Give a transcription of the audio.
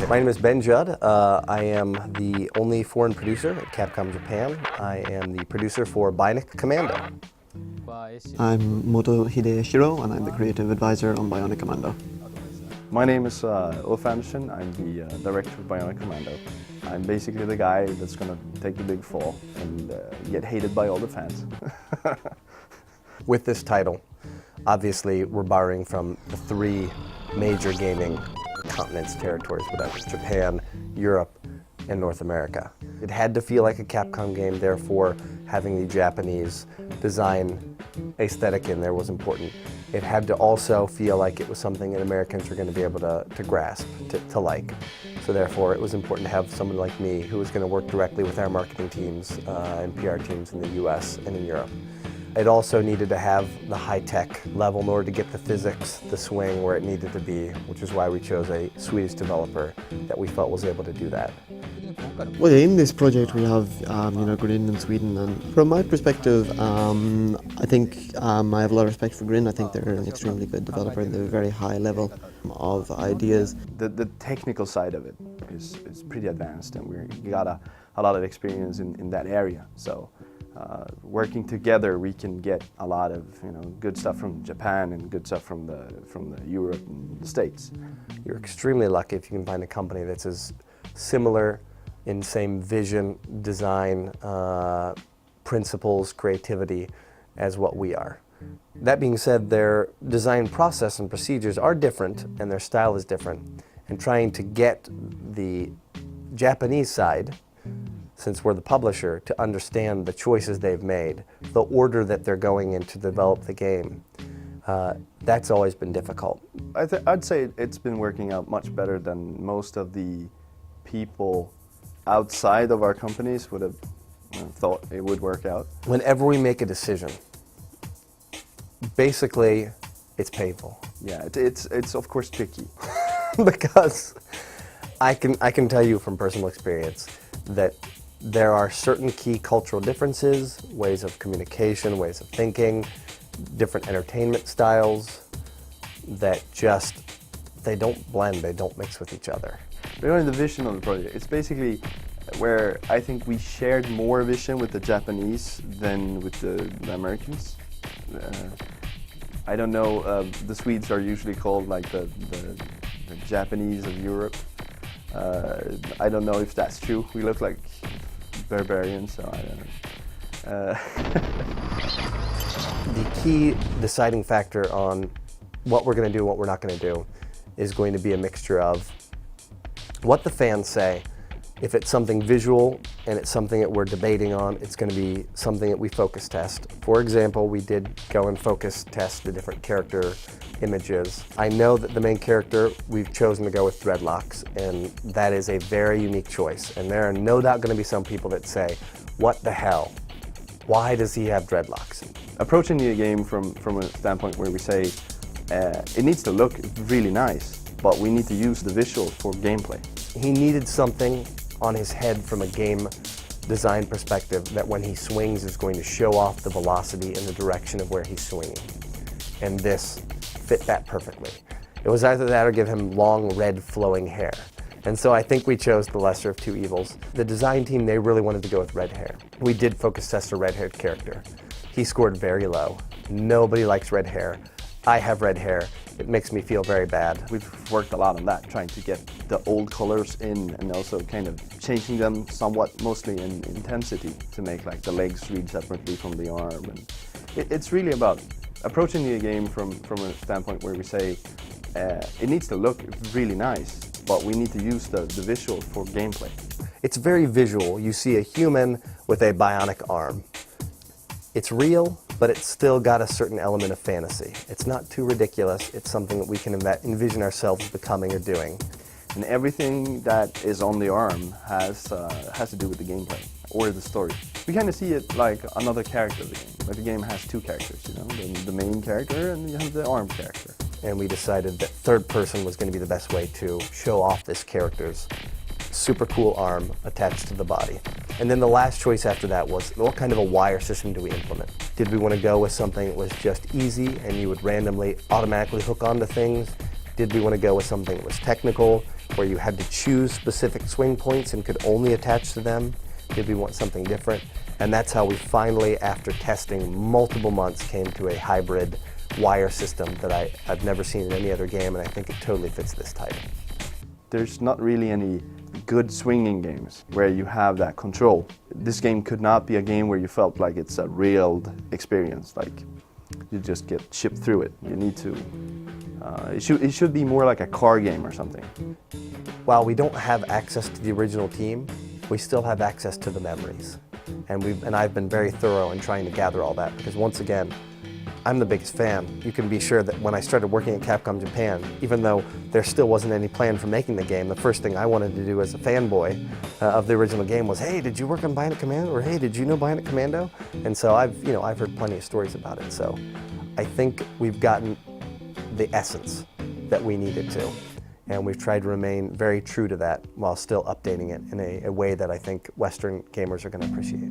My name is Ben Judd. I am the only foreign producer at Capcom Japan. I am the producer for Bionic Commando. I'm Eshiro, and I'm the creative advisor on Bionic Commando. My name is Ulf Anderson. I'm the director of Bionic Commando. I'm basically the guy that's going to take the big fall and get hated by all the fans. With this title, obviously we're borrowing from the three major gaming continents, territories, whatever: Japan, Europe, and North America. It had to feel like a Capcom game, therefore having the Japanese design aesthetic in there was important. It had to also feel like it was something that Americans were going to be able to grasp, to like. So therefore it was important to have someone like me who was going to work directly with our marketing teams and PR teams in the US and in Europe. It also needed to have the high-tech level in order to get the physics, the swing where it needed to be, which is why we chose a Swedish developer that we felt was able to do that. Well, in this project we have Grin in Sweden, and from my perspective, I think I have a lot of respect for Grin. I think they're an extremely good developer. They're a very high level of ideas. The technical side of it is pretty advanced, and we got a lot of experience in that area. So working together, we can get a lot of good stuff from Japan and good stuff from the Europe and the States. You're extremely lucky if you can find a company that's as similar in same vision, design, principles, creativity as what we are. That being said, their design process and procedures are different and their style is different. And trying to get the Japanese side, since we're the publisher, to understand the choices they've made, the order that they're going in to develop the game, that's always been difficult. I'd say it's been working out much better than most of the people outside of our companies would have thought it would work out. Whenever we make a decision, basically it's painful. Yeah, it's of course tricky. Because I can tell you from personal experience that there are certain key cultural differences, ways of communication, ways of thinking, different entertainment styles that just, they don't blend, they don't mix with each other. Regarding the vision of the project, it's basically where I think we shared more vision with the Japanese than with the Americans. I don't know, the Swedes are usually called like the Japanese of Europe. I don't know if that's true. We look like barbarians, so I don't know. The key deciding factor on what we're going to do and what we're not going to do is going to be a mixture of what the fans say. If it's something visual and it's something that we're debating on, it's going to be something that we focus test. For example, we did go and focus test the different character images. I know that the main character, we've chosen to go with dreadlocks, and that is a very unique choice. And there are no doubt going to be some people that say, what the hell? Why does he have dreadlocks? Approaching the game from a standpoint where we say, it needs to look really nice, but we need to use the visuals for gameplay. He needed something on his head from a game design perspective that when he swings is going to show off the velocity and the direction of where he's swinging. And this fit that perfectly. It was either that or give him long red flowing hair. And so I think we chose the lesser of two evils. The design team, they really wanted to go with red hair. We did focus test a red-haired character. He scored very low. Nobody likes red hair. I have red hair. It makes me feel very bad. We've worked a lot on that, trying to get the old colors in and also kind of changing them somewhat, mostly in intensity, to make like the legs read separately from the arm. And it's really about approaching the game from a standpoint where we say it needs to look really nice, but we need to use the visual for gameplay. It's very visual. You see a human with a bionic arm. It's real, but it's still got a certain element of fantasy. It's not too ridiculous. It's something that we can envision ourselves becoming or doing. And everything that is on the arm has to do with the gameplay or the story. We kind of see it like another character of the game. Like the game has two characters, the main character and you have the arm character. And we decided that third person was going to be the best way to show off this character's super cool arm attached to the body. And then the last choice after that was, what kind of a wire system do we implement? Did we want to go with something that was just easy and you would randomly automatically hook onto things? Did we want to go with something that was technical, where you had to choose specific swing points and could only attach to them. Maybe we want something different. And that's how we finally, after testing multiple months, came to a hybrid wire system that I've never seen in any other game, and I think it totally fits this title. There's not really any good swinging games where you have that control. This game could not be a game where you felt like it's a real experience, like you just get shipped through it. You need to, it should be more like a car game or something. While we don't have access to the original team, we still have access to the memories. And I've been very thorough in trying to gather all that, because once again, I'm the biggest fan. You can be sure that when I started working at Capcom Japan, even though there still wasn't any plan for making the game, the first thing I wanted to do as a fanboy of the original game was, hey, did you work on Bionic Commando? Or hey, did you know Bionic Commando? And so I've heard plenty of stories about it. So I think we've gotten the essence that we needed to. And we've tried to remain very true to that while still updating it in a way that I think Western gamers are going to appreciate.